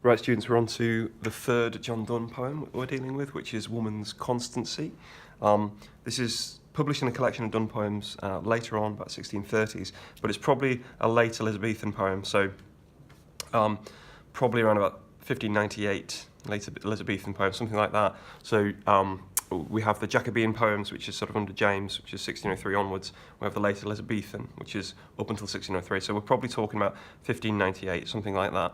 Right, students, we're on to the third John Donne poem we're dealing with, which is Woman's Constancy. This is published in a collection of Donne poems later on, about 1630s, but it's probably a late Elizabethan poem, so probably around about 1598, late Elizabethan poem, something like that. So we have the Jacobean poems, which is sort of under James, which is 1603 onwards. We have the late Elizabethan, which is up until 1603. So we're probably talking about 1598, something like that.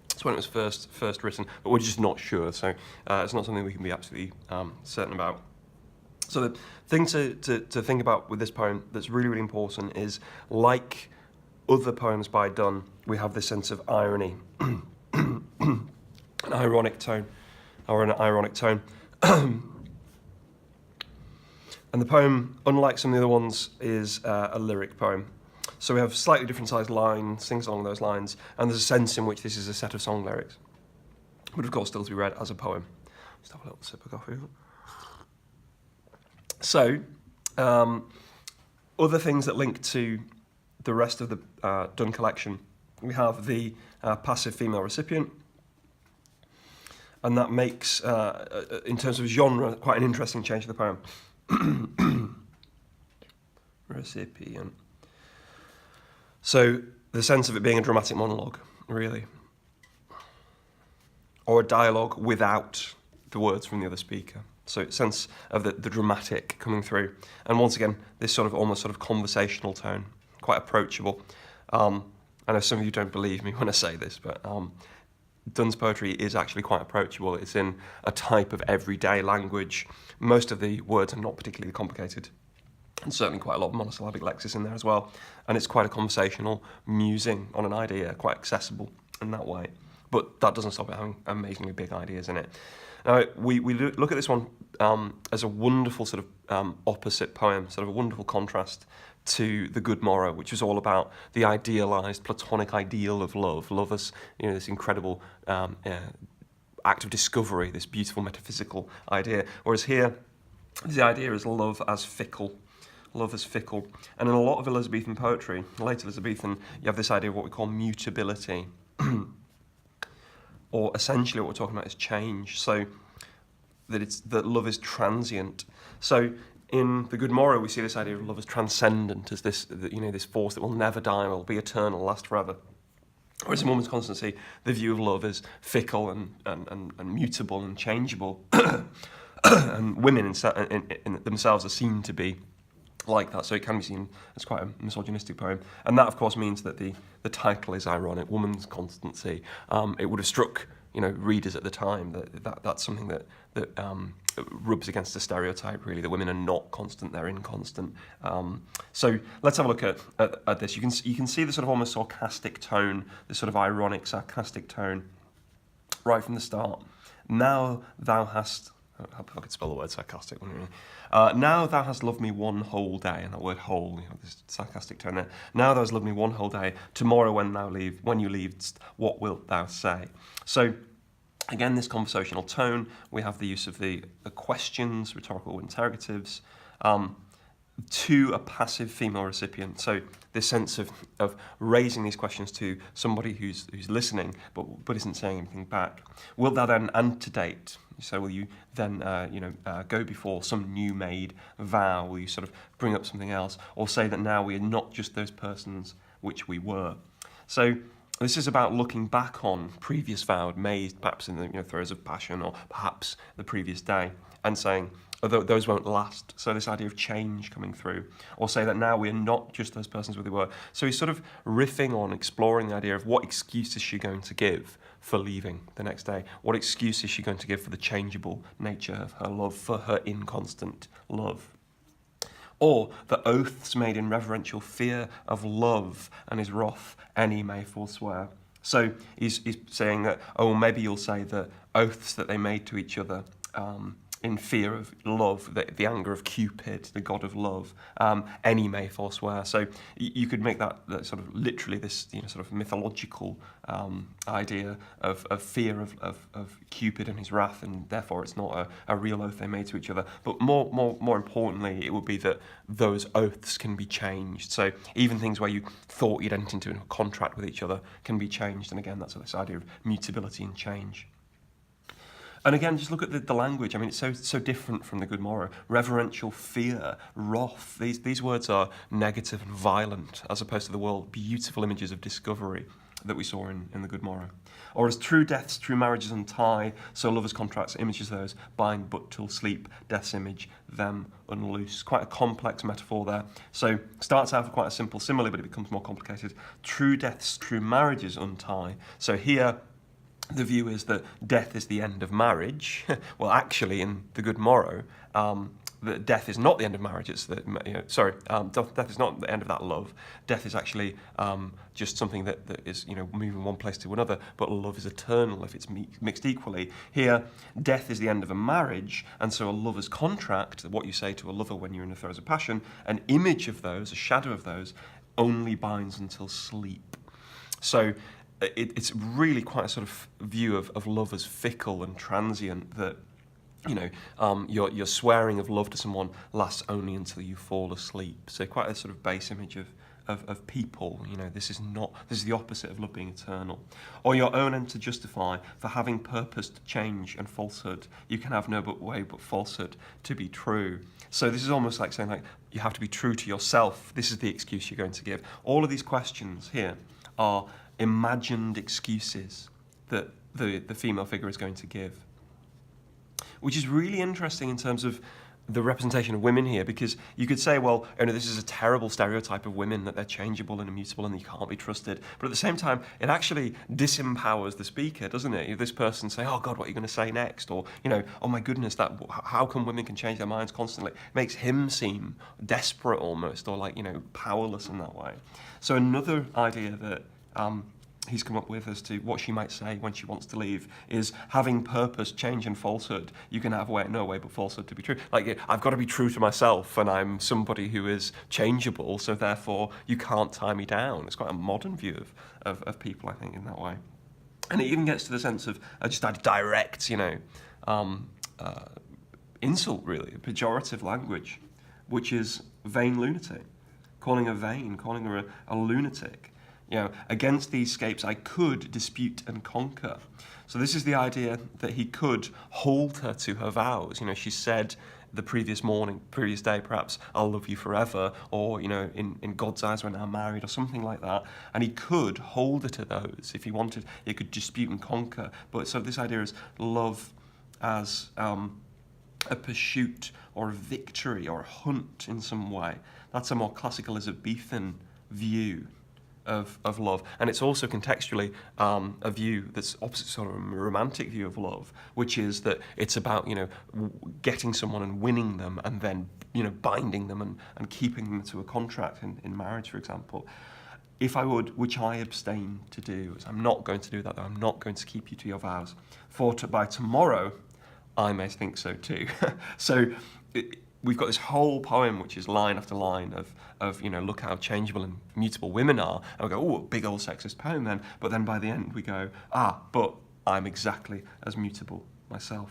That's when it was first written, but we're just not sure, so it's not something we can be absolutely certain about. So the thing to think about with this poem that's really, really important is, like other poems by Donne, we have this sense of irony, an ironic tone, or an ironic tone. And the poem, unlike some of the other ones, is a lyric poem. So we have slightly different sized lines, things along those lines, and there's a sense in which this is a set of song lyrics, but of course still to be read as a poem. Just have a little sip of coffee. So, other things that link to the rest of the Donne collection, we have the passive female recipient, and that makes, in terms of genre, quite an interesting change to the poem. Recipient. So the sense of it being a dramatic monologue, really, or a dialogue without the words from the other speaker. So sense of the dramatic coming through. And once again, this sort of almost sort of conversational tone, quite approachable. I know some of you don't believe me when I say this, but Donne's poetry is actually quite approachable. It's in a type of everyday language. Most of the words are not particularly complicated. And certainly quite a lot of monosyllabic lexis in there as well. And it's quite a conversational musing on an idea, quite accessible in that way. But that doesn't stop it having amazingly big ideas in it. Now, we look at this one as a wonderful sort of opposite poem, sort of a wonderful contrast to The Good Morrow, which is all about the idealised Platonic ideal of love. Love as, you know, this incredible act of discovery, this beautiful metaphysical idea. Whereas here, the idea is love as fickle. Love is fickle. And in a lot of Elizabethan poetry, late Elizabethan, you have this idea of what we call mutability. Or essentially what we're talking about is change. So that love is transient. So in The Good Morrow, we see this idea of love as transcendent, as this, you know, this force that will never die, will be eternal, last forever. Whereas in Woman's Constancy, the view of love is fickle and mutable and changeable. And women in themselves are seen to be like that, so it can be seen as quite a misogynistic poem. And that, of course, means that the title is ironic, Woman's Constancy. It would have struck, you know, readers at the time that's something that rubs against the stereotype, really, that women are not constant, they're inconstant. So let's have a look at this. You can see the sort of almost sarcastic tone, this sort of ironic, sarcastic tone, right from the start. Now thou hast... I could spell the word sarcastic, wouldn't you? Now thou hast loved me one whole day, and that word whole, you know, this sarcastic tone there. Now thou hast loved me one whole day. Tomorrow when you leavest, what wilt thou say? So again, this conversational tone. We have the use of the questions, rhetorical interrogatives, to a passive female recipient. So this sense of raising these questions to somebody who's listening, but isn't saying anything back. Wilt thou then antedate? So will you then, go before some new made vow? Will you sort of bring up something else, or say that now we are not just those persons which we were? So this is about looking back on previous vows made, perhaps in the throes of passion, or perhaps the previous day, and saying, although those won't last. So this idea of change coming through, or say that now we are not just those persons where we were. So he's sort of riffing on, exploring the idea of what excuse is she going to give for leaving the next day? What excuse is she going to give for the changeable nature of her love, for her inconstant love? Or the oaths made in reverential fear of love, and his wrath any may forswear. So he's saying that, maybe you'll say the oaths that they made to each other, in fear of love, the anger of Cupid, the god of love. Any may forswear. So you could make that sort of literally this sort of mythological idea of fear of Cupid and his wrath, and therefore it's not a real oath they made to each other. But more importantly, it would be that those oaths can be changed. So even things where you thought you'd entered into a contract with each other can be changed. And again, that's this idea of mutability and change. And again, just look at the language. I mean, it's so different from the Good Morrow. Reverential fear, wrath. These words are negative and violent, as opposed to the world beautiful images of discovery that we saw in the Good Morrow. Or as true deaths, true marriages untie, so lovers' contracts, images those, bind but till sleep, death's image, them unloose. Quite a complex metaphor there. So starts out with quite a simple simile, but it becomes more complicated. True deaths, true marriages untie. So here, the view is that death is the end of marriage. Well, actually, in the Good Morrow, that death is not the end of marriage. It's death is not the end of that love. Death is actually just something that is moving one place to another. But love is eternal if it's mixed equally. Here, death is the end of a marriage, and so a lover's contract, what you say to a lover when you're in the throes of passion, an image of those, a shadow of those, only binds until sleep. So it's really quite a sort of view of love as fickle and transient, that your swearing of love to someone lasts only until you fall asleep. So quite a sort of base image of people. This is the opposite of love being eternal. Or your own end to justify, for having purposed change and falsehood, you can have no way but falsehood to be true. So this is almost like saying you have to be true to yourself. This is the excuse you're going to give. All of these questions here are imagined excuses that the female figure is going to give, which is really interesting in terms of the representation of women here, because you could say, well, this is a terrible stereotype of women, that they're changeable and immutable and you can't be trusted. But at the same time, it actually disempowers the speaker, doesn't it? If this person say, oh God, what are you going to say next? Or, oh my goodness, how come women can change their minds constantly? It makes him seem desperate almost, or powerless in that way. So another idea that he's come up with as to what she might say when she wants to leave is, having purpose, change and falsehood, you can have no way but falsehood to be true. I've got to be true to myself, and I'm somebody who is changeable, so therefore you can't tie me down. It's quite a modern view of people, I think, in that way. And it even gets to the sense of just a direct, insult, really, pejorative language, which is vain lunatic. Calling her vain, calling her a lunatic. Against these scapes I could dispute and conquer. So this is the idea that he could hold her to her vows. She said the previous day perhaps, I'll love you forever, or, in God's eyes we're now married, or something like that. And he could hold her to those if he wanted. He could dispute and conquer. But so this idea is love as a pursuit or a victory or a hunt in some way. That's a more classical Elizabethan view of love, and it's also contextually a view that's opposite, sort of a romantic view of love, which is that it's about getting someone and winning them, and then binding them and keeping them to a contract in marriage, for example. If I would, which I abstain to do, I'm not going to do that. I'm not going to keep you to your vows, for by tomorrow I may think so too. So we've got this whole poem which is line after line of look how changeable and mutable women are, and we go, oh, big old sexist poem then. But then by the end we go, but I'm exactly as mutable myself.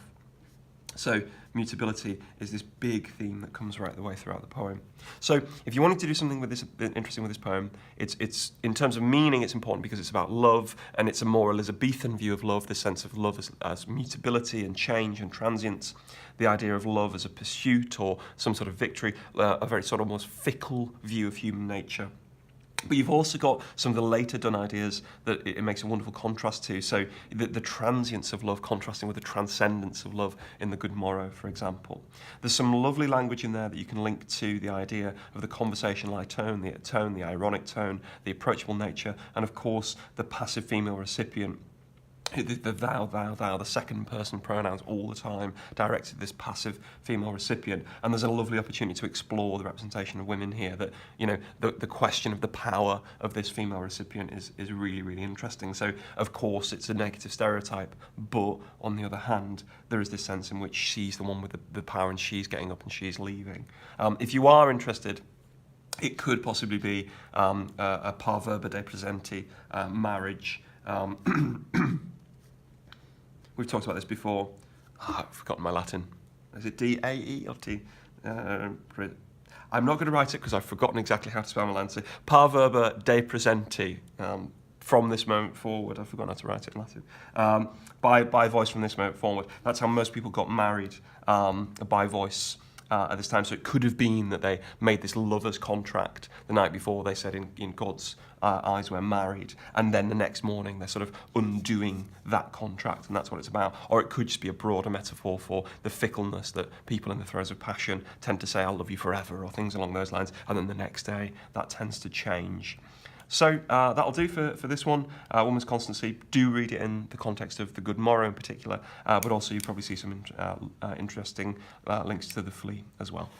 So mutability is this big theme that comes right the way throughout the poem. So if you wanted to do something with this interesting with this poem, it's in terms of meaning, it's important because it's about love, and it's a more Elizabethan view of love, the sense of love as mutability and change and transience, the idea of love as a pursuit or some sort of victory, a very sort of almost fickle view of human nature. But you've also got some of the later Donne ideas that it makes a wonderful contrast to. So the transience of love contrasting with the transcendence of love in the Good Morrow, for example. There's some lovely language in there that you can link to the idea of the conversational tone, the ironic tone, the approachable nature, and of course the passive female recipient, the thou, thou, thou, the second person pronouns all the time directed to this passive female recipient. And there's a lovely opportunity to explore the representation of women here, that, you know, the question of the power of this female recipient is really, really interesting. So, of course, it's a negative stereotype, but on the other hand, there is this sense in which she's the one with the power and she's getting up and she's leaving. If you are interested, it could possibly be a par verba dei presenti, marriage. We've talked about this before. I've forgotten my Latin. Is it D-A-E or T? I'm not going to write it because I've forgotten exactly how to spell my Latin. Par verba dei presenti. From this moment forward, I've forgotten how to write it in Latin. By voice from this moment forward. That's how most people got married, by voice. At this time, so it could have been that they made this lovers' contract the night before. They said, in God's eyes, we're married, and then the next morning they're sort of undoing that contract, and that's what it's about. Or it could just be a broader metaphor for the fickleness that people in the throes of passion tend to say, "I'll love you forever," or things along those lines, and then the next day that tends to change. So that'll do for this one, Woman's Constancy. Do read it in the context of the Good Morrow in particular, but also you probably see some interesting links to the Flea as well.